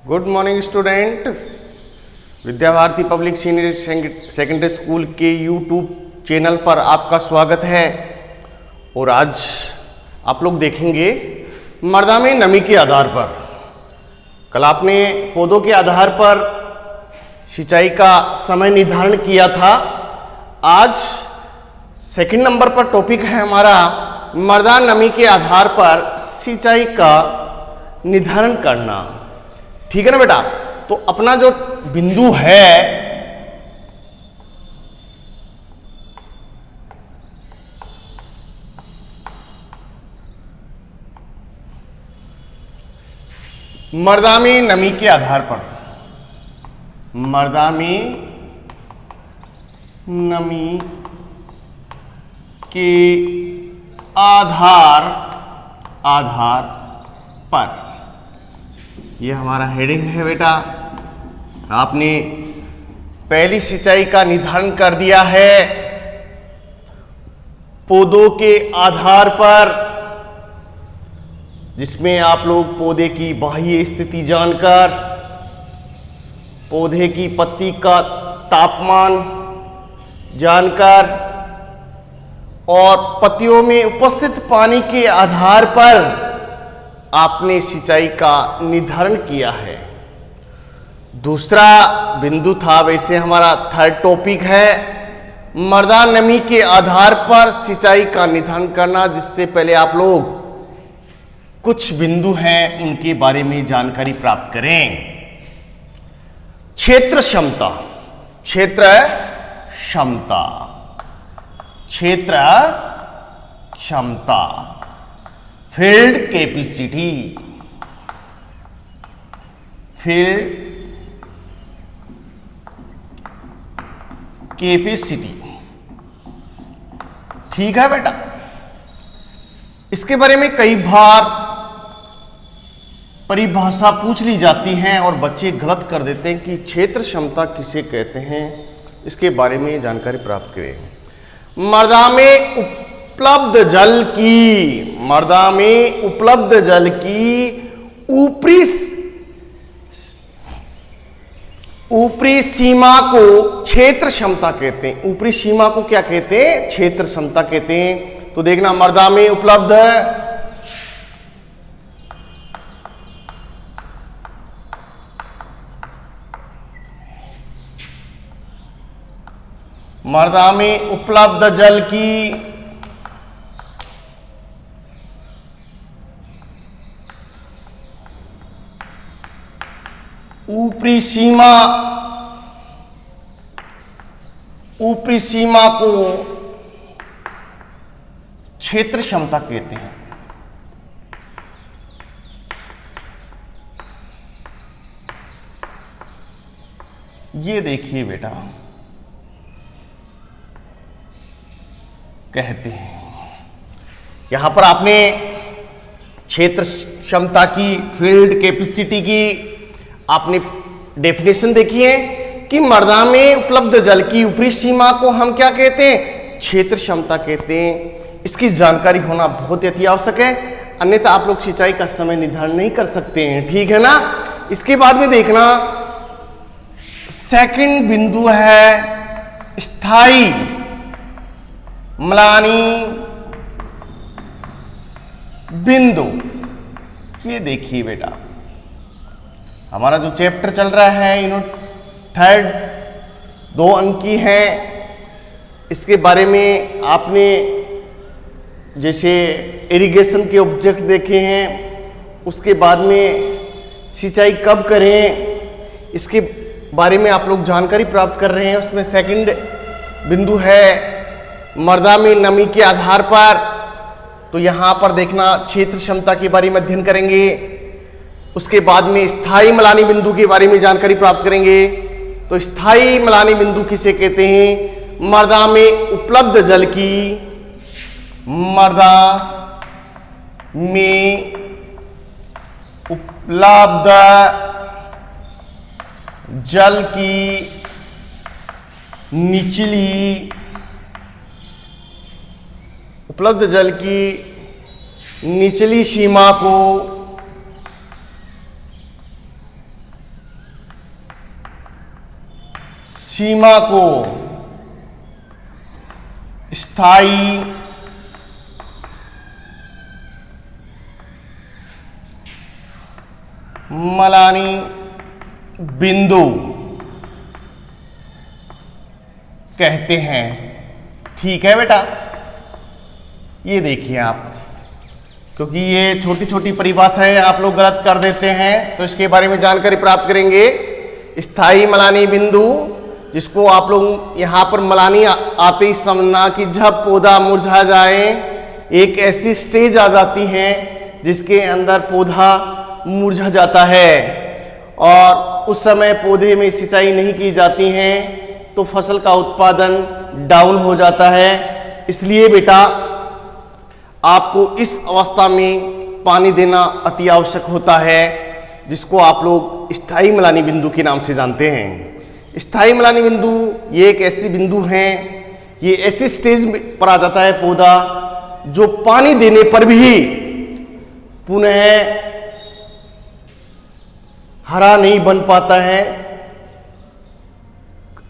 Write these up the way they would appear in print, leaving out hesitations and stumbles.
Good morning student. Vidya Bharati public senior secondary school के YouTube channel पर आपका स्वागत है। और आज आप लोग देखेंगे मृदा में नमी के आधार पर। कल आपने पौधों के आधार पर सिंचाई का समय निर्धारण किया था। आज सेकंड नंबर पर टॉपिक है हमारा मृदा नमी के आधार पर सिंचाई का निर्धारण करना। ठीक है ना बेटा। तो अपना जो बिंदु है मृदा में नमी के आधार पर, मृदा में नमी के आधार पर, ये हमारा हेडिंग है बेटा। आपने पहली सिंचाई का निर्धारण कर दिया है पौधों के आधार पर, जिसमें आप लोग पौधे की बाह्य स्थिति जानकर, पौधे की पत्ती का तापमान जानकर और पत्तियों में उपस्थित पानी के आधार पर आपने सिंचाई का निर्धारण किया है। दूसरा बिंदु था, वैसे हमारा थर्ड टॉपिक है मृदा नमी के आधार पर सिंचाई का निर्धारण करना। जिससे पहले आप लोग कुछ बिंदु हैं उनके बारे में जानकारी प्राप्त करें। क्षेत्र क्षमता, क्षेत्र क्षमता, क्षेत्र क्षमता, फील्ड कैपेसिटी, फील्ड कैपेसिटी। ठीक है बेटा। इसके बारे में कई बार परिभाषा पूछ ली जाती है और बच्चे गलत कर देते हैं कि क्षेत्र क्षमता किसे कहते हैं। इसके बारे में जानकारी प्राप्त करें। मृदा में उपलब्ध जल की, मृदा में उपलब्ध जल की ऊपरी सीमा को क्षेत्र क्षमता कहते हैं। ऊपरी सीमा को क्या कहते हैं? क्षेत्र क्षमता कहते हैं। तो देखना, मृदा में उपलब्ध मृदा में उपलब्ध जल की ऊपरी सीमा को क्षेत्र क्षमता कहते हैं। ये देखिए बेटा, कहते हैं यहां पर आपने क्षेत्र क्षमता की, फील्ड कैपेसिटी की आपने डेफिनेशन देखी है कि मृदा में उपलब्ध जल की ऊपरी सीमा को हम क्या कहते हैं? क्षेत्र क्षमता कहते हैं। इसकी जानकारी होना बहुत अति आवश्यक है, अन्यथा आप लोग सिंचाई का समय निर्धारण नहीं कर सकते हैं। ठीक है ना। इसके बाद में देखना, सेकंड बिंदु है स्थायी म्लानी बिंदु। ये देखिए बेटा, हमारा जो चैप्टर चल रहा है यूनिट थर्ड, 2 अंक की है। इसके बारे में आपने जैसे इरिगेशन के ऑब्जेक्ट देखे हैं, उसके बाद में सिंचाई कब करें, इसके बारे में आप लोग जानकारी प्राप्त कर रहे हैं। उसमें सेकंड बिंदु है मृदा में नमी के आधार पर। तो यहां पर देखना, क्षेत्र क्षमता के बारे में अध्ययन करेंगे। उसके बाद में स्थायी म्लानी बिंदु के बारे में जानकारी प्राप्त करेंगे। तो स्थायी म्लानी बिंदु किसे कहते हैं? मृदा में उपलब्ध जल की, मृदा में उपलब्ध जल की निचली, उपलब्ध जल की निचली सीमा को सीमा को स्थायी मलानी बिंदु कहते हैं। ठीक है बेटा, ये देखिए आप, क्योंकि ये छोटी छोटी परिभाषाएं आप लोग गलत कर देते हैं, तो इसके बारे में जानकारी प्राप्त करेंगे। स्थायी मलानी बिंदु, जिसको आप लोग यहाँ पर मलानी आते ही समझना कि जब पौधा मुरझा जाए, एक ऐसी स्टेज आ जाती है जिसके अंदर पौधा मुरझा जाता है और उस समय पौधे में सिंचाई नहीं की जाती है तो फसल का उत्पादन डाउन हो जाता है। इसलिए बेटा आपको इस अवस्था में पानी देना अति आवश्यक होता है, जिसको आप लोग स्थायी मलानी बिंदु के नाम से जानते हैं। स्थायी मलानी बिंदु ये एक ऐसी बिंदु है, ये ऐसी स्टेज पर आ जाता है पौधा जो पानी देने पर भी पुनः हरा नहीं बन पाता है।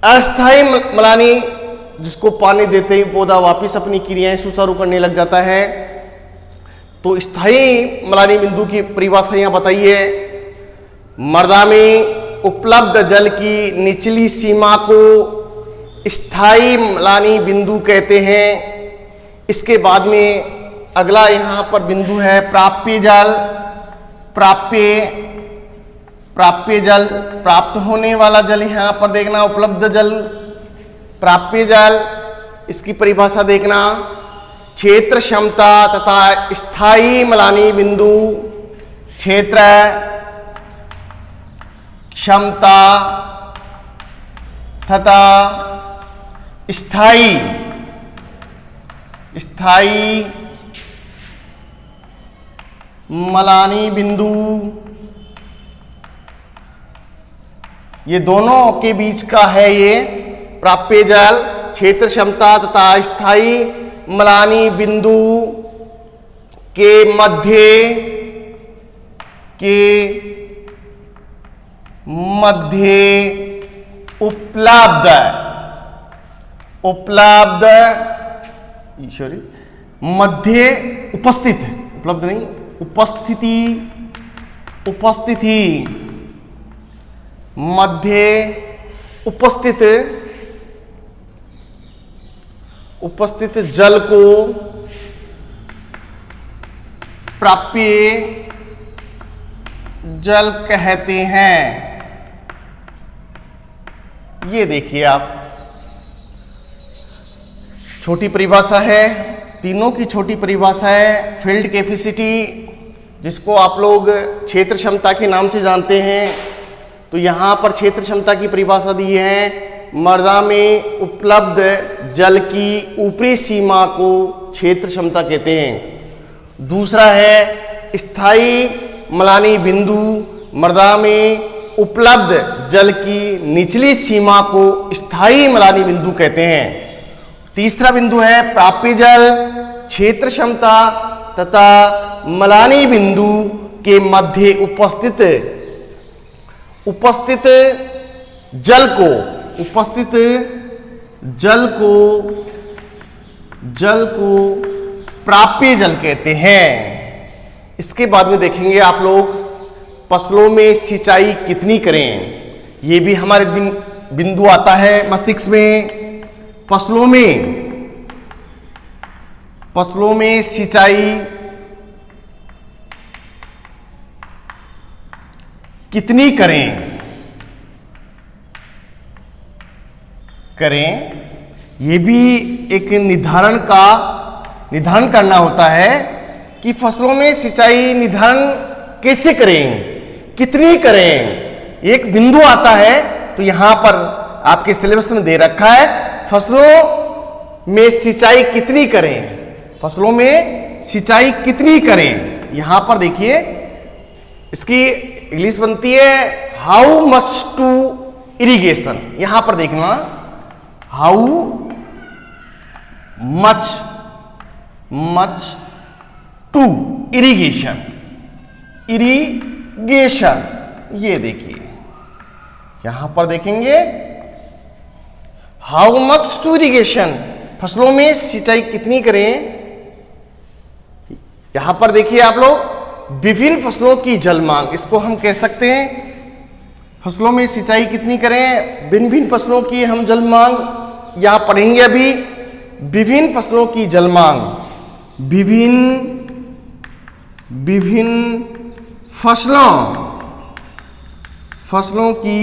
अस्थायी मलानी, जिसको पानी देते ही पौधा वापस अपनी क्रियाएं सुचारू करने लग जाता है। तो स्थायी मलानी बिंदु की परिभाषा यहां बताइए। मृदा में उपलब्ध जल की निचली सीमा को स्थायी मलानी बिंदु कहते हैं। इसके बाद में अगला यहां पर बिंदु है प्राप्य जल। प्राप्य जल, प्राप्त होने वाला जल यहां पर देखना, उपलब्ध जल, प्राप्य जल, इसकी परिभाषा देखना। क्षेत्र क्षमता तथा स्थायी मलानी बिंदु, क्षेत्र क्षमता तथा स्थायी मलानी बिंदु, ये दोनों के बीच का है ये प्राप्य जल, क्षेत्र क्षमता तथा स्थायी मलानी बिंदु के मध्य उपलब्ध मध्य उपस्थित, उपलब्ध नहीं, उपस्थिति मध्य उपस्थित जल को प्राप्य जल कहते हैं। ये देखिए आप, छोटी परिभाषा है, तीनों की छोटी परिभाषा है। फील्ड कैपेसिटी, जिसको आप लोग क्षेत्र क्षमता के नाम से जानते हैं, तो यहाँ पर क्षेत्र क्षमता की परिभाषा दी है। मृदा में उपलब्ध जल की ऊपरी सीमा को क्षेत्र क्षमता कहते हैं। दूसरा है स्थायी मलानी बिंदु, मृदा में उपलब्ध जल की निचली सीमा को स्थायी मलानी बिंदु कहते हैं। तीसरा बिंदु है प्राप्य जल, क्षेत्र क्षमता तथा मलानी बिंदु के मध्य उपस्थित जल को प्राप्य जल कहते हैं। इसके बाद में देखेंगे आप लोग फसलों में सिंचाई कितनी करें, ये भी हमारे बिंदु आता है मस्तिष्क में। फसलों में सिंचाई कितनी करें, ये भी एक निर्धारण करना होता है कि फसलों में सिंचाई निर्धारण कैसे करें, कितनी करें। एक बिंदु आता है, तो यहां पर आपके सिलेबस में दे रखा है फसलों में सिंचाई कितनी करें, फसलों में सिंचाई कितनी करें। यहां पर देखिए, इसकी इंग्लिश बनती है हाउ मच टू इरिगेशन। यहां पर देखना हाउ मच टू इरिगेशन, ये देखिए, यहां पर देखेंगे हाउ मच टू इरिगेशन, फसलों में सिंचाई कितनी करें। यहां पर देखिए आप लोग, विभिन्न फसलों की जल मांग, इसको हम कह सकते हैं फसलों में सिंचाई कितनी करें, भिन्न भिन्न फसलों की हम जल मांग यहां पढ़ेंगे अभी। विभिन्न फसलों की जल मांग, विभिन्न फसलों की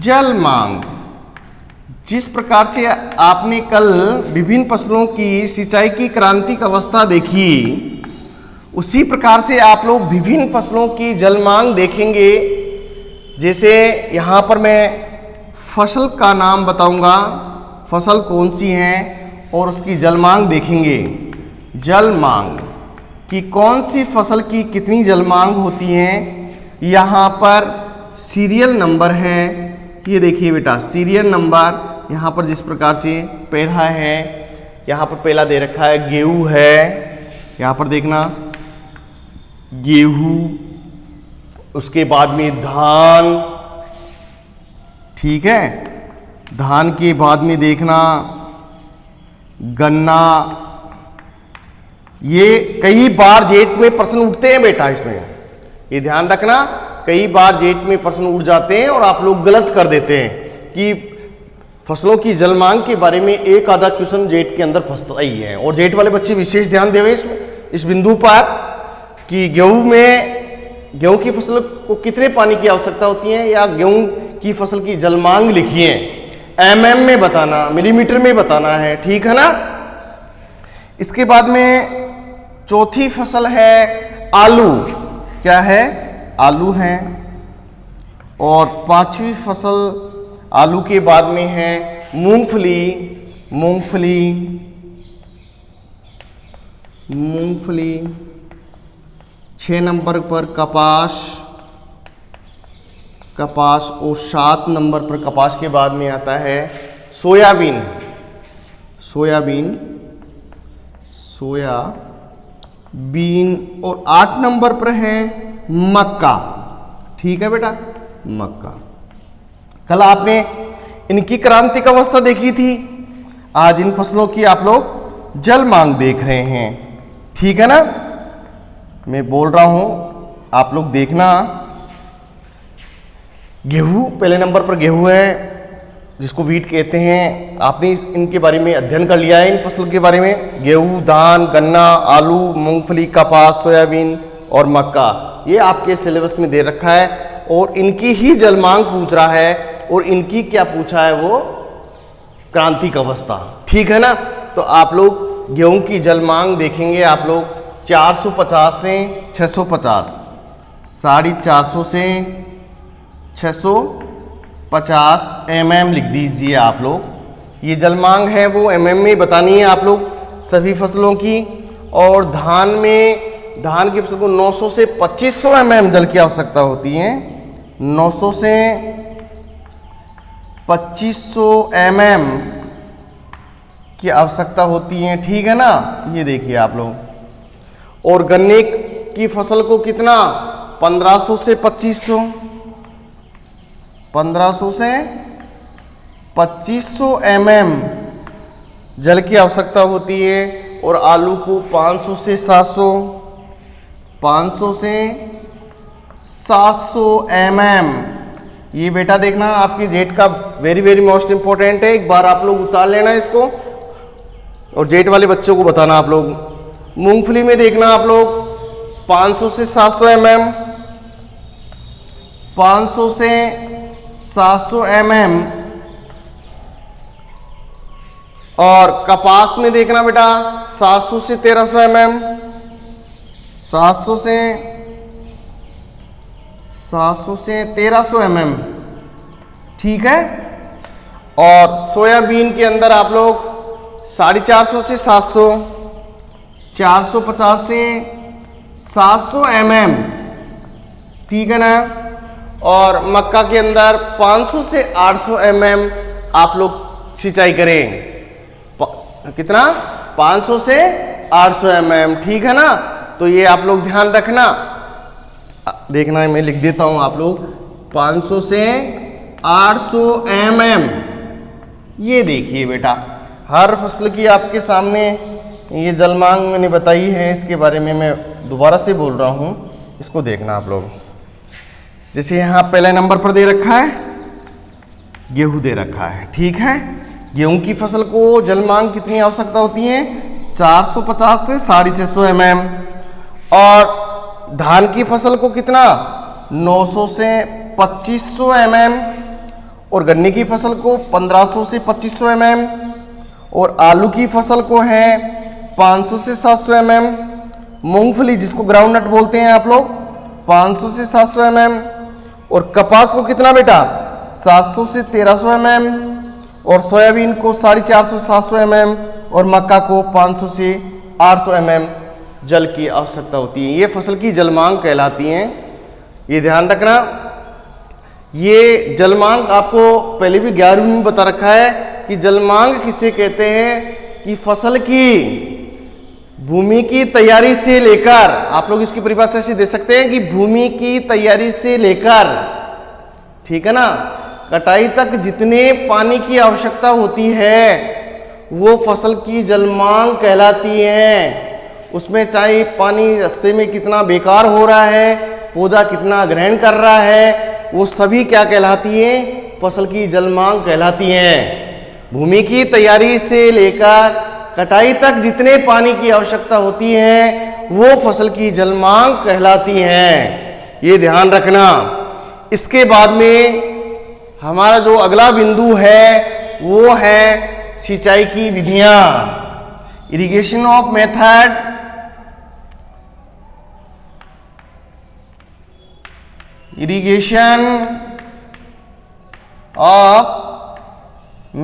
जल मांग। जिस प्रकार से आपने कल विभिन्न फसलों की सिंचाई की क्रांतिक अवस्था देखी, उसी प्रकार से आप लोग विभिन्न फसलों की जल मांग देखेंगे। जैसे यहाँ पर मैं फसल का नाम बताऊंगा, फसल कौन सी है और उसकी जल मांग देखेंगे। जल मांग कि कौन सी फसल की कितनी जल मांग होती है। यहाँ पर सीरियल नंबर है, ये देखिए बेटा सीरियल नंबर यहाँ पर जिस प्रकार से पहला है, यहाँ पर पहला दे रखा है गेहूं है, यहाँ पर देखना गेहूं, उसके बाद में धान, ठीक है, धान के बाद में देखना गन्ना। ये कई बार जेट में प्रश्न उठते हैं बेटा, इसमें ये ध्यान रखना, कई बार जेट में प्रश्न उठ जाते हैं और आप लोग गलत कर देते हैं कि फसलों की जल मांग के बारे में एक आधा क्वेश्चन जेट के अंदर फंसता ही है। और जेट वाले बच्चे विशेष ध्यान देवे इस बिंदु पर कि गेहूं की फसल को कितने पानी की आवश्यकता होती है, या गेहूं की फसल की जल मांग लिखिए, एमएम में बताना, मिलीमीटर में बताना है, ठीक है ना। इसके बाद में चौथी फसल है आलू, क्या है, आलू है। और पांचवी फसल आलू के बाद में है मूंगफली। 6 नंबर पर कपास और 7 नंबर पर कपास के बाद में आता है सोयाबीन और 8 नंबर पर है मक्का, ठीक है बेटा, मक्का। कल आपने इनकी क्रांतिक अवस्था देखी थी, आज इन फसलों की आप लोग जल मांग देख रहे हैं, ठीक है ना। मैं बोल रहा हूं, आप लोग देखना। गेहूं पहले नंबर पर गेहूं है, जिसको वीट कहते हैं। आपने इनके बारे में अध्ययन कर लिया है, इन फसल के बारे में। गेहूं, धान, गन्ना, आलू, मूंगफली, कपास, सोयाबीन और मक्का, ये आपके सिलेबस में दे रखा है और इनकी ही जल मांग पूछ रहा है। और इनकी क्या पूछा है, वो क्रांतिक अवस्था, ठीक है ना। तो आप लोग गेहूं की जल मांग देखेंगे, आप लोग 450 से 650, 450 से 650 mm लिख दीजिए आप लोग। ये जल मांग है वो mm में बतानी है आप लोग सभी फसलों की। और धान की फसल को 900 से 2500 mm जल की आवश्यकता होती है, 900 से 2500 mm की आवश्यकता होती है, ठीक है ना। ये देखिए आप लोग। और गन्ने की फसल को कितना, 1500 से 2500, 1500 से 2500 mm जल की आवश्यकता होती है। और आलू को 500 से 700, 500 से 700 mm। ये बेटा देखना आपकी जेट का वेरी मोस्ट इंपॉर्टेंट है, एक बार आप लोग उतार लेना इसको और जेट वाले बच्चों को बताना आप लोग। मूंगफली में देखना आप लोग 500 से 700 mm, 500 से 700 mm। और कपास में देखना बेटा 700 से 1300 mm, 700 से 1300 mm, ठीक है। और सोयाबीन के अंदर आप लोग 450 से 700, 450 से 700 mm, ठीक है ना। और मक्का के अंदर 500 से 800 mm आप लोग सिंचाई करें। कितना, 500 से 800 mm, ठीक है ना। तो ये आप लोग ध्यान रखना, देखना मैं लिख देता हूं आप लोग 500 से 800 mm, ये देखिए बेटा, हर फसल की आपके सामने ये जलमांग मैंने बताई है, इसके बारे में मैं दोबारा से बोल रहा हूँ, इसको देखना आप लोग। जैसे यहाँ पहले नंबर पर दे रखा है गेहूं दे रखा है, ठीक है। गेहूं की फसल को जलमांग कितनी आवश्यकता होती है? 450 से 650 mm। और धान की फसल को कितना? 900 से 2500 mm। और गन्ने की फसल को 1500 से 2500 mm। और आलू की फसल को है 500 से 700 mm। मूंगफली जिसको ग्राउंडनट बोलते हैं आप लोग, 500 से 700 mm। और कपास को कितना बेटा? 700 से 1300 mm। और सोयाबीन को 450 से 700 mm। और मक्का को 500 से 800 mm जल की आवश्यकता होती है। ये फसल की जलमांग कहलाती हैं, ये ध्यान रखना। ये जलमांग आपको पहले भी 11वीं में बता रखा है कि जलमांग किसे कहते हैं कि फसल की भूमि की तैयारी से लेकर, आप लोग इसकी परिभाषा ऐसे दे सकते हैं कि भूमि की तैयारी से लेकर, ठीक है ना, कटाई तक जितने पानी की आवश्यकता होती है वो फसल की जलमांग कहलाती है। उसमें चाहे पानी रास्ते में कितना बेकार हो रहा है, पौधा कितना ग्रहण कर रहा है, वो सभी क्या कहलाती है? फसल की जलमांग कहलाती है। भूमि की तैयारी से लेकर कटाई तक जितने पानी की आवश्यकता होती है वो फसल की जलमांग कहलाती है, ये ध्यान रखना। इसके बाद में हमारा जो अगला बिंदु है वो है सिंचाई की विधियां, irrigation of method. Irrigation of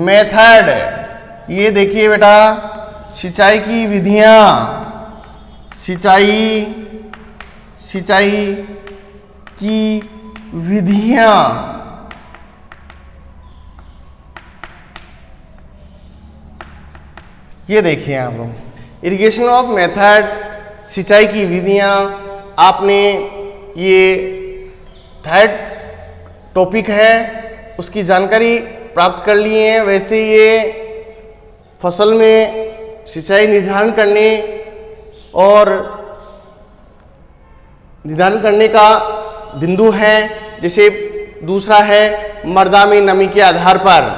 method, ये देखिए बेटा, सिंचाई की विधियां, सिंचाई की विधियां। ये देखिए आप लोग, इरिगेशन ऑफ मेथड, सिंचाई की विधियां। आपने ये थर्ड टॉपिक है, उसकी जानकारी प्राप्त कर लिए हैं। वैसे ये फसल में सिंचाई निर्धारण करने और निर्धारण करने का बिंदु है। जैसे दूसरा है मृदा में नमी के आधार पर,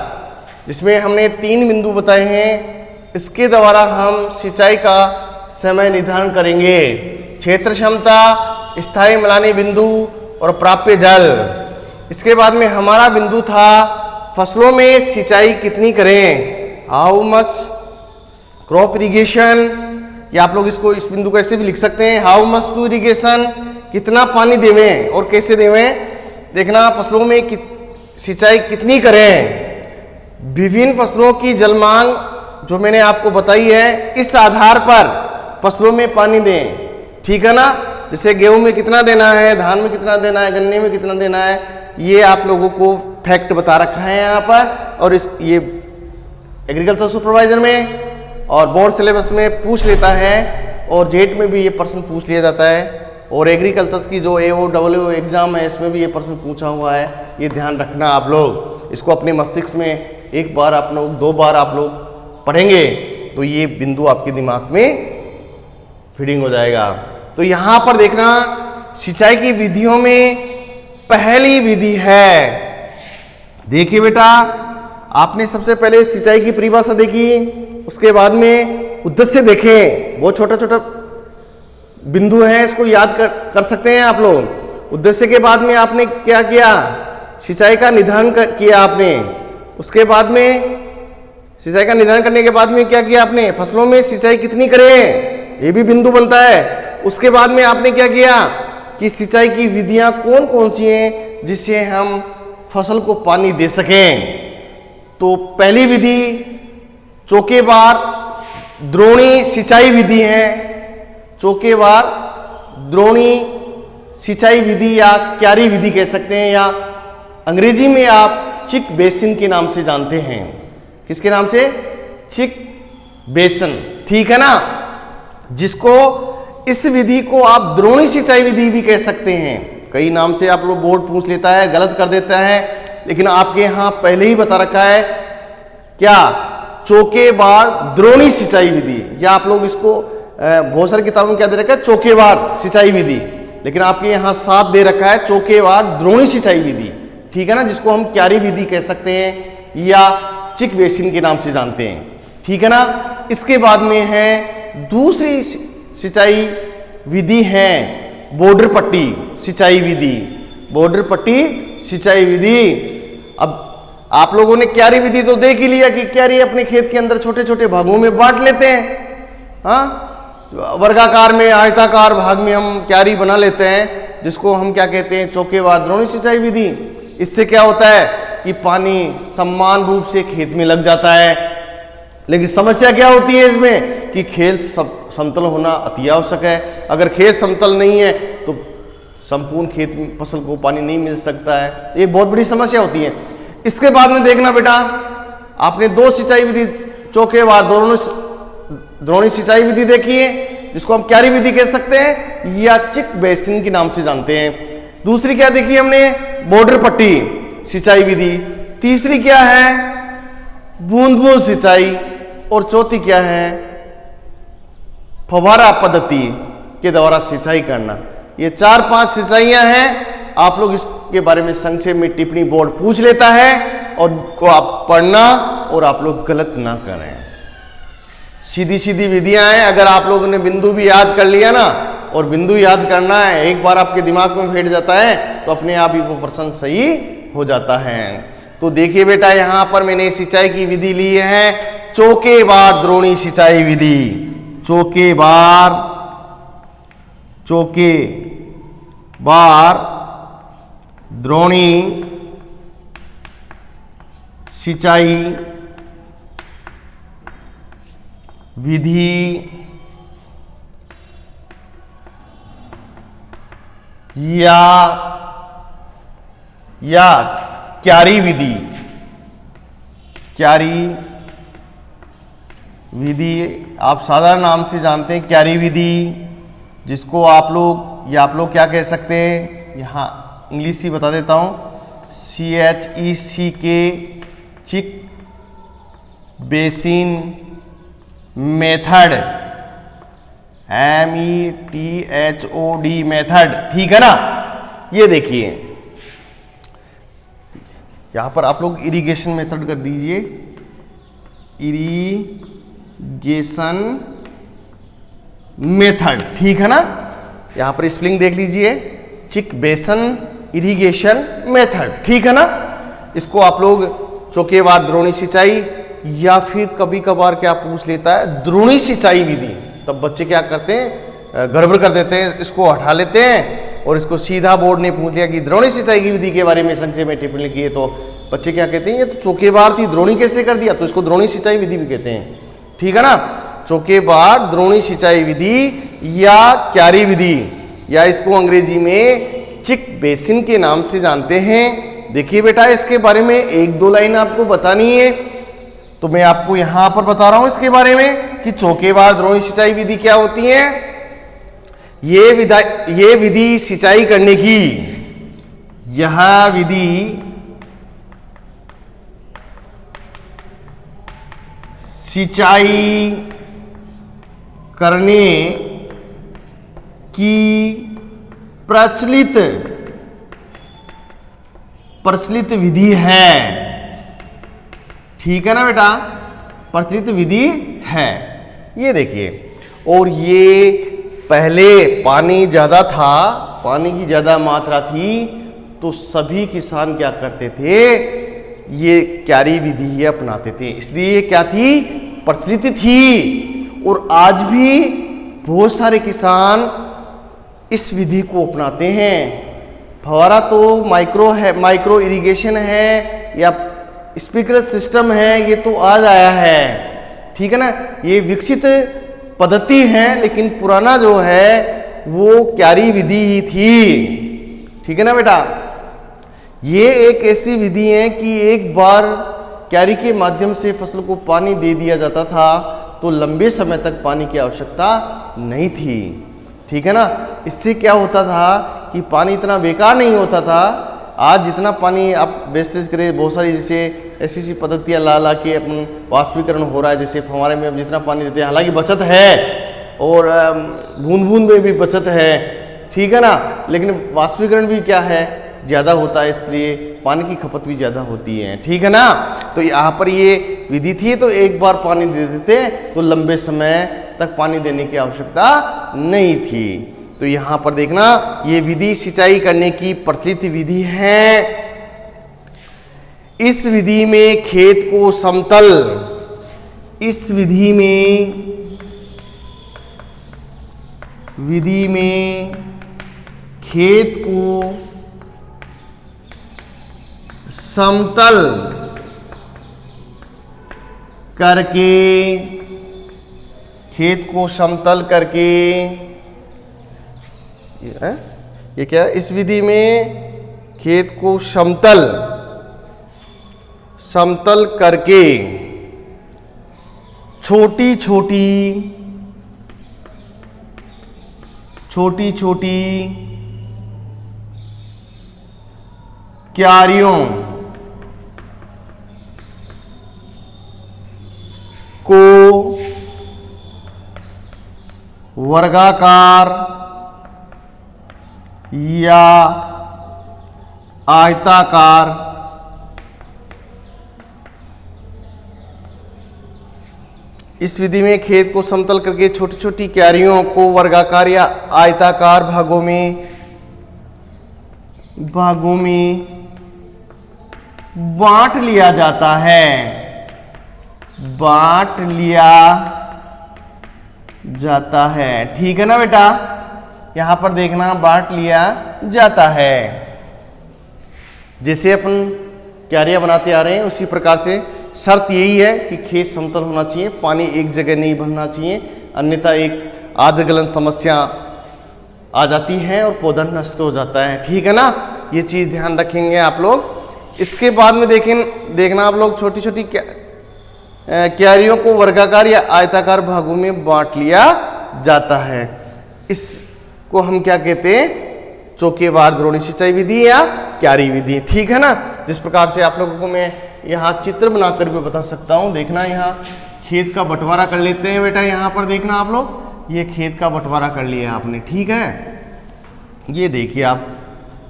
जिसमें हमने 3 बिंदु बताए हैं। इसके द्वारा हम सिंचाई का समय निर्धारण करेंगे। क्षेत्र क्षमता, स्थायी मलानी बिंदु और प्राप्य जल। इसके बाद में हमारा बिंदु था फसलों में सिंचाई कितनी करें, हाउ मच क्रॉप इरिगेशन, या आप लोग इसको इस बिंदु को ऐसे भी लिख सकते हैं, हाउ मच टू इरिगेशन, कितना पानी देवें और कैसे देवें। देखना फसलों में सिंचाई कितनी करें। विभिन्न फसलों की जलमांग जो मैंने आपको बताई है, इस आधार पर फसलों में पानी दें, ठीक है ना। जैसे गेहूं में कितना देना है, धान में कितना देना है, गन्ने में कितना देना है, ये आप लोगों को फैक्ट बता रखा है यहाँ पर। और ये एग्रीकल्चर सुपरवाइजर में और बोर्ड सिलेबस में पूछ लेता है, और जेट में भी ये प्रश्न पूछ लिया जाता है, और एग्रीकल्चर की जो AOW एग्जाम है इसमें भी ये प्रश्न पूछा हुआ है। ये ध्यान रखना आप लोग, इसको अपने मस्तिष्क में एक बार आप लोग, 2 बार आप लोग पढ़ेंगे तो ये बिंदु आपके दिमाग में फीडिंग हो जाएगा। तो यहाँ पर देखना, सिंचाई की विधियों में पहली विधि है, देखिए बेटा, आपने सबसे पहले सिंचाई की परिभाषा देखी, उसके बाद में उद्देश्य देखें। बहुत छोटा छोटा बिंदु है, इसको याद कर सकते हैं आप लोग। उद्देश्य के बाद में आपने क्या किया, सिंचाई का निर्धारण किया आपने। उसके बाद में सिंचाई का निर्धारण करने के बाद में क्या किया आपने, फसलों में सिंचाई कितनी करें, ये भी बिंदु बनता है। उसके बाद में आपने क्या किया कि सिंचाई की विधियां कौन कौन सी हैं जिससे हम फसल को पानी दे सकें। तो पहली विधि चौकेबार द्रोणी सिंचाई विधि है। चौकेबार द्रोणी सिंचाई विधि या क्यारी विधि कह सकते हैं, या अंग्रेजी में आप चिक बेसिन के नाम से जानते हैं। किसके नाम से? चिक बेसिन, ठीक है ना। जिसको इस विधि को आप द्रोणी सिंचाई विधि भी कह सकते हैं। कई नाम से आप लोग बोर्ड पूछ लेता है, गलत कर देता है, लेकिन आपके यहाँ पहले ही बता रखा है क्या? चौकेबार द्रोणी सिंचाई विधि, या आप लोग इसको बहुत सारी किताबों में क्या दे रखा है? चौकेबार सिंचाई विधि, लेकिन आपके यहाँ साथ दे रखा है चौकेबार द्रोणी सिंचाई विधि, ठीक है ना, जिसको हम क्यारी विधि कह सकते हैं या चिक बेसिन के नाम से जानते हैं, ठीक है ना। इसके बाद में है दूसरी सिंचाई विधि है बॉर्डर पट्टी सिंचाई विधि, बॉर्डर पट्टी सिंचाई विधि। अब आप लोगों ने क्यारी विधि तो देख ही लिया कि क्यारी अपने खेत के अंदर छोटे छोटे भागों में बांट लेते हैं, हाँ, वर्गाकार में आयताकार भाग में हम क्यारी बना लेते हैं, जिसको हम क्या कहते हैं? चौकेबार द्रोणी सिंचाई विधि। इससे क्या होता है कि पानी समान रूप से खेत में लग जाता है, लेकिन समस्या क्या होती है इसमें कि खेत समतल होना अति आवश्यक है। अगर खेत समतल नहीं है तो संपूर्ण खेत में फसल को पानी नहीं मिल सकता है, ये बहुत बड़ी समस्या होती है। इसके बाद में देखना बेटा, आपने दो सिंचाई विधि चौकेबार द्रोणी सिंचाई विधि देखी है, जिसको हम क्यारी विधि कह सकते हैं या चिक बेसिन के नाम से जानते हैं। दूसरी क्या देखी हमने? बॉर्डर पट्टी सिंचाई विधि। तीसरी क्या है? बूंद बूंद सिंचाई। और चौथी क्या है? फव्वारा पद्धति के द्वारा सिंचाई करना। ये 4-5 सिंचाइयां हैं। आप लोग इसके बारे में संक्षेप में टिप्पणी बोर्ड पूछ लेता है और को आप पढ़ना और आप लोग गलत ना करें। सीधी सीधी विधियां हैं। अगर आप लोगों ने बिंदु भी याद कर लिया ना, और बिंदु याद करना है, एक बार आपके दिमाग में बैठ जाता है तो अपने आप ही वो प्रश्न सही हो जाता है। तो देखिए बेटा, यहां पर मैंने सिंचाई की विधि ली है चौकेबार द्रोणी सिंचाई विधि। चौकेबार द्रोणी सिंचाई विधि या क्यारी विधि। क्यारी विधि आप साधारण नाम से जानते हैं, क्यारी विधि, जिसको आप लोग क्या कह सकते हैं? यहाँ इंग्लिश ही बता देता हूँ, CHECK चिक बेसिन मेथड, METHOD मेथड, ठीक है ना। ये देखिए यहां पर आप लोग इरिगेशन मेथड कर दीजिए, इरिगेशन मेथड, ठीक है ना। यहां पर स्पेलिंग देख लीजिए, चिक बेसन इरिगेशन मेथड, ठीक है ना। इसको आप लोग चौकेबार द्रोणी सिंचाई या फिर कभी कभार क्या पूछ लेता है द्रोणी सिंचाई विधि, तब बच्चे क्या करते हैं? गड़बड़ कर देते हैं, इसको हटा लेते हैं और इसको सीधा बोर्ड ने पूछ लिया कि द्रोणी सिंचाई की विधि के बारे में संक्षेप में टिप्पणी की है, तो बच्चे क्या कहते हैं? ये तो चौकेबार थी, द्रोणी कैसे कर दिया? तो इसको द्रोणी सिंचाई विधि भी कहते हैं, ठीक है ना। चौकेबार द्रोणी सिंचाई विधि या क्यारी विधि, या इसको अंग्रेजी में चिक बेसिन के नाम से जानते हैं। देखिए बेटा, इसके बारे में 1-2 लाइन आपको बतानी है, तो मैं आपको यहां पर बता रहा हूं इसके बारे में कि चौकेबार द्रोणी सिंचाई विधि क्या होती है। ये विधि सिंचाई करने की, यह विधि सिंचाई करने की प्रचलित विधि है, ठीक है ना बेटा, प्रचलित विधि है। ये देखिए, और ये पहले पानी ज्यादा था, पानी की ज्यादा मात्रा थी, तो सभी किसान क्या करते थे? ये क्यारी विधि ही अपनाते थे, इसलिए क्या थी? प्रचलित थी। और आज भी बहुत सारे किसान इस विधि को अपनाते हैं। फव्वारा तो माइक्रो इरिगेशन है या स्प्रिंकलर सिस्टम है, ये तो आज आया है, ठीक है ना। ये विकसित पद्धति है, लेकिन पुराना जो है वो क्यारी विधि ही थी, ठीक है ना बेटा। ये एक ऐसी विधि है कि एक बार क्यारी के माध्यम से फसल को पानी दे दिया जाता था तो लंबे समय तक पानी की आवश्यकता नहीं थी, ठीक है ना। इससे क्या होता था कि पानी इतना बेकार नहीं होता था। आज जितना पानी आप वेस्टेज करें, बहुत सारी जैसे ऐसी ऐसी पद्धतियाँ ला ला के अपन वाष्पीकरण हो रहा है। जैसे फव्वारे में अब जितना पानी देते हैं, हालांकि बचत है और बूंद बूंद में भी बचत है, ठीक है ना, लेकिन वाष्पीकरण भी क्या है, ज़्यादा होता है, इसलिए पानी की खपत भी ज़्यादा होती है, ठीक है ना। तो यहाँ पर ये विधि थी, तो एक बार पानी दे देते तो लंबे समय तक पानी देने की आवश्यकता नहीं थी। तो यहाँ पर देखना, ये विधि सिंचाई करने की प्रचलित विधि है। इस विधि में खेत को समतल, इस विधि में खेत को समतल करके, खेत को समतल करके, ये क्या है, इस विधि में खेत को समतल करके छोटी छोटी क्यारियों को वर्गाकार या आयताकार इस विधि में खेत को समतल करके छोटी छोटी क्यारियों को वर्गाकार या आयताकार भागों में बांट लिया जाता है, बांट लिया जाता है, ठीक है ना बेटा। यहां पर देखना, बांट लिया जाता है। जैसे अपन क्यारियां बनाते आ रहे हैं उसी प्रकार से शर्त यही है कि खेत समतल होना चाहिए, पानी एक जगह नहीं भरना चाहिए, अन्यथा एक आर्द्रगलन समस्या आ जाती है और पौधा नष्ट हो जाता है, ठीक है ना। ये चीज ध्यान रखेंगे आप लोग। इसके बाद में देखना आप लोग, छोटी छोटी क्यारियों को वर्गाकार या आयताकार भागों में बांट लिया जाता है। इसको हम क्या कहते हैं, चौकेबार द्रोणी सिंचाई विधि या क्यारी विधि, ठीक है ना। जिस प्रकार से आप लोगों को मैं यहाँ चित्र बनाकर भी बता सकता हूँ। देखना, यहाँ खेत का बंटवारा कर लेते हैं बेटा। यहाँ पर देखना आप लोग, ये खेत का बंटवारा कर लिया आपने, ठीक है। ये देखिए आप,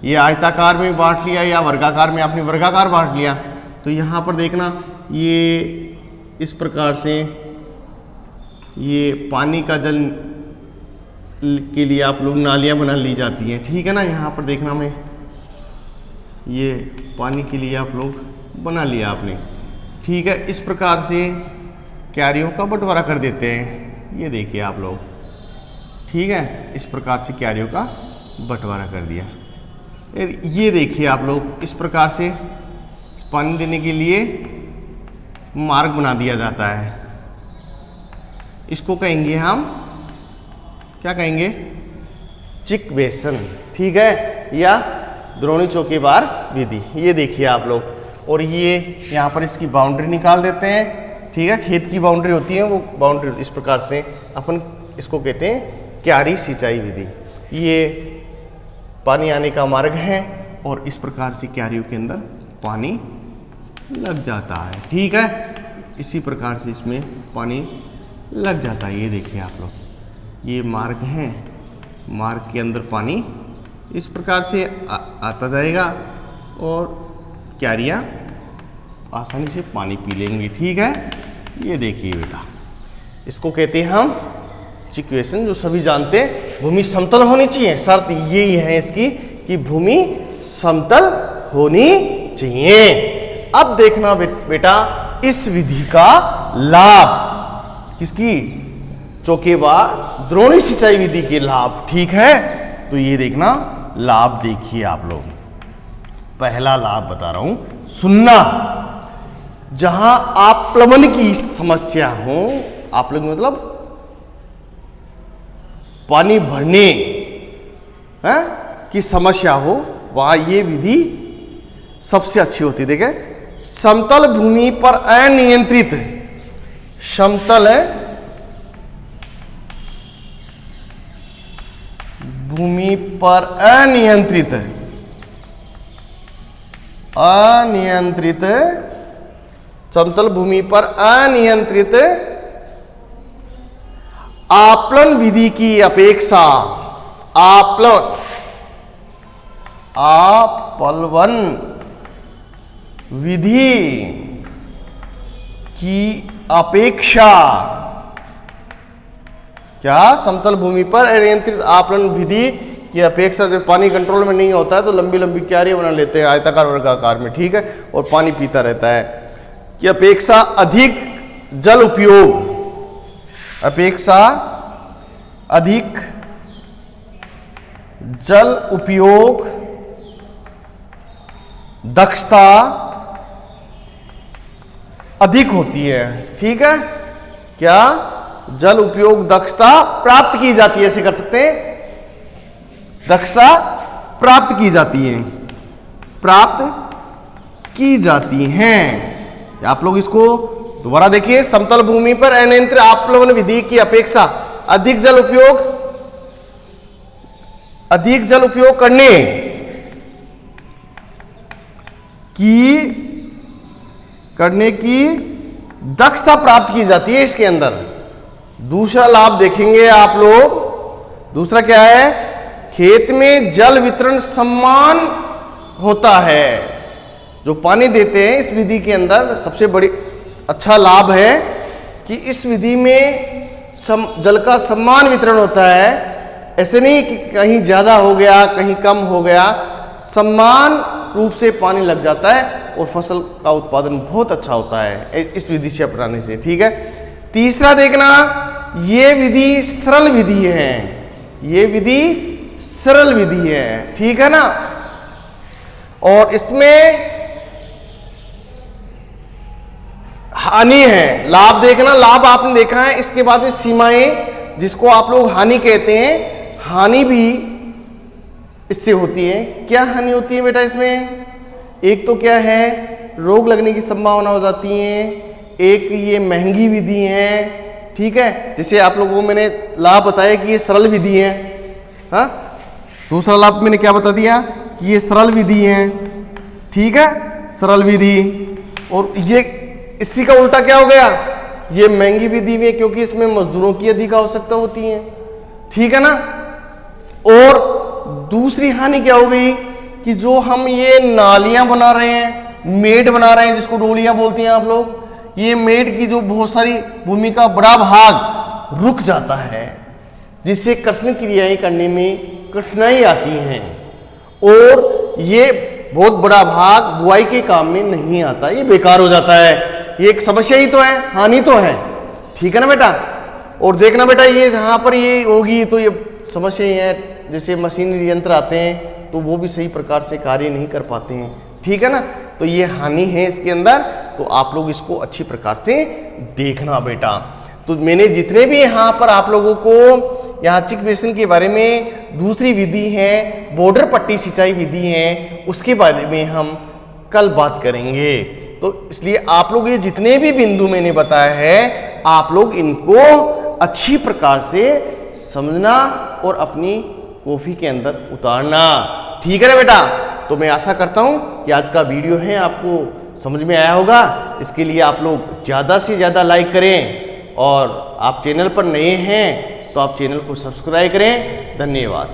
ये आयताकार में बांट लिया या वर्गाकार में आपने वर्गाकार बांट लिया। तो यहाँ पर देखना, ये इस प्रकार से ये पानी का जल के लिए आप लोग नालियाँ बना ली जाती हैं, ठीक है ना। यहाँ पर देखना, मैं ये पानी के लिए आप लोग बना लिया आपने, ठीक है। इस प्रकार से क्यारियों का बंटवारा कर देते हैं, ये देखिए आप लोग, ठीक है। इस प्रकार से क्यारियों का बंटवारा कर दिया। ये देखिए आप लोग, इस प्रकार से पानी देने के लिए मार्ग बना दिया जाता है। इसको कहेंगे हम, क्या कहेंगे, चिक बेसन, ठीक है, या द्रोणी चौकीबार विधि। ये देखिए आप लोग, और ये यहाँ पर इसकी बाउंड्री निकाल देते हैं, ठीक है। खेत की बाउंड्री होती है, वो बाउंड्री इस प्रकार से अपन इसको कहते हैं क्यारी सिंचाई विधि। ये पानी आने का मार्ग है और इस प्रकार से क्यारियों के अंदर पानी लग जाता है, ठीक है। इसी प्रकार से इसमें पानी लग जाता है। ये देखिए आप लोग, ये मार्ग है, मार्ग के अंदर पानी इस प्रकार से आता जाएगा और क्यारियाँ आसानी से पानी पी लेंगी, ठीक है। ये देखिए बेटा, इसको कहते हैं हम चिक्वेशन, जो सभी जानते हैं। भूमि समतल होनी चाहिए, शर्त यही है इसकी कि भूमि समतल होनी चाहिए। अब देखना बेटा, इस विधि का लाभ, किसकी, चौकेबार द्रोणी सिंचाई विधि के लाभ, ठीक है। तो ये देखना, लाभ देखिए आप लोग। पहला लाभ बता रहा हूं, सुनना। जहां आप प्लवन की समस्या हो, आप लोग मतलब पानी भरने की समस्या हो, वहां ये विधि सबसे अच्छी होती है। देखें, समतल भूमि पर अनियंत्रित, समतल भूमि पर अनियंत्रित समतल भूमि पर अनियंत्रित आपलन विधि की अपेक्षा आपलवन विधि की अपेक्षा क्या समतल भूमि पर अनियंत्रित आपलन विधि की अपेक्षा जब पानी कंट्रोल में नहीं होता है तो लंबी लंबी क्यारियां बना लेते हैं आयताकार वर्गाकार में, ठीक है, और पानी पीता रहता है, की अपेक्षा अधिक जल उपयोग दक्षता अधिक होती है, ठीक है, क्या जल उपयोग दक्षता प्राप्त की जाती है, ऐसे कर सकते हैं, दक्षता प्राप्त की जाती हैं। आप लोग इसको दोबारा देखिए, समतल भूमि पर अनियंत्रित आपलन विधि की अपेक्षा अधिक जल उपयोग करने की दक्षता प्राप्त की जाती है इसके अंदर। दूसरा लाभ देखेंगे आप लोग, दूसरा क्या है, खेत में जल वितरण समान होता है। जो पानी देते हैं इस विधि के अंदर सबसे बड़ी अच्छा लाभ है कि इस विधि में जल का समान वितरण होता है। ऐसे नहीं कि कहीं ज्यादा हो गया कहीं कम हो गया, समान रूप से पानी लग जाता है और फसल का उत्पादन बहुत अच्छा होता है इस विधि से अपनाने से, ठीक है। तीसरा देखना, ये विधि सरल विधि है, ठीक है ना, और इसमें हानि है। लाभ देखना, लाभ आपने देखा है, इसके बाद में सीमाएं जिसको आप लोग हानि कहते हैं, हानि भी इससे होती है। क्या हानि होती है बेटा इसमें? एक तो क्या है, रोग लगने की संभावना हो जाती है, एक ये महंगी विधि है, ठीक है। जैसे आप लोगों को मैंने लाभ बताया कि ये सरल विधि है, हाँ, दूसरा लाभ मैंने क्या बता दिया कि ये सरल विधि है, ठीक है, सरल विधि। और ये इसी का उल्टा क्या हो गया, ये महंगी विधि में, क्योंकि इसमें मजदूरों की अधिक आवश्यकता होती है, ठीक है ना। और दूसरी हानि क्या हो गई कि जो हम ये नालियां बना रहे हैं, मेड बना रहे हैं, जिसको डोलियां बोलते हैं आप लोग, ये मेड की जो बहुत सारी भूमि का बड़ा भाग रुक जाता है, जिससे कर्षण क्रियाएं करने में कठिनाई आती हैं, और ये बहुत बड़ा भाग बुआई के काम में नहीं आता, ये बेकार हो जाता है। ये एक समस्या ही तो है, हानि तो है, ठीक है ना बेटा। और देखना बेटा, ये जहां पर ये होगी तो ये समस्या ही है, जैसे मशीनरी यंत्र आते हैं तो वो भी सही प्रकार से कार्य नहीं कर पाते हैं, ठीक है ना। तो ये हानि है इसके अंदर, तो आप लोग इसको अच्छी प्रकार से देखना बेटा। तो मैंने जितने भी यहाँ पर आप लोगों को याचिक बेसिन के बारे में दूसरी विधि है, बॉर्डर पट्टी सिंचाई विधि है, उसके बारे में हम कल बात करेंगे। तो इसलिए आप लोग ये जितने भी बिंदु मैंने बताया है, आप लोग इनको अच्छी प्रकार से समझना और अपनी कॉफी के अंदर उतारना, ठीक है ना बेटा। तो मैं आशा करता हूं कि आज का वीडियो है आपको समझ में आया होगा। इसके लिए आप लोग ज़्यादा से ज़्यादा लाइक करें, और आप चैनल पर नए हैं तो आप चैनल को सब्सक्राइब करें। धन्यवाद।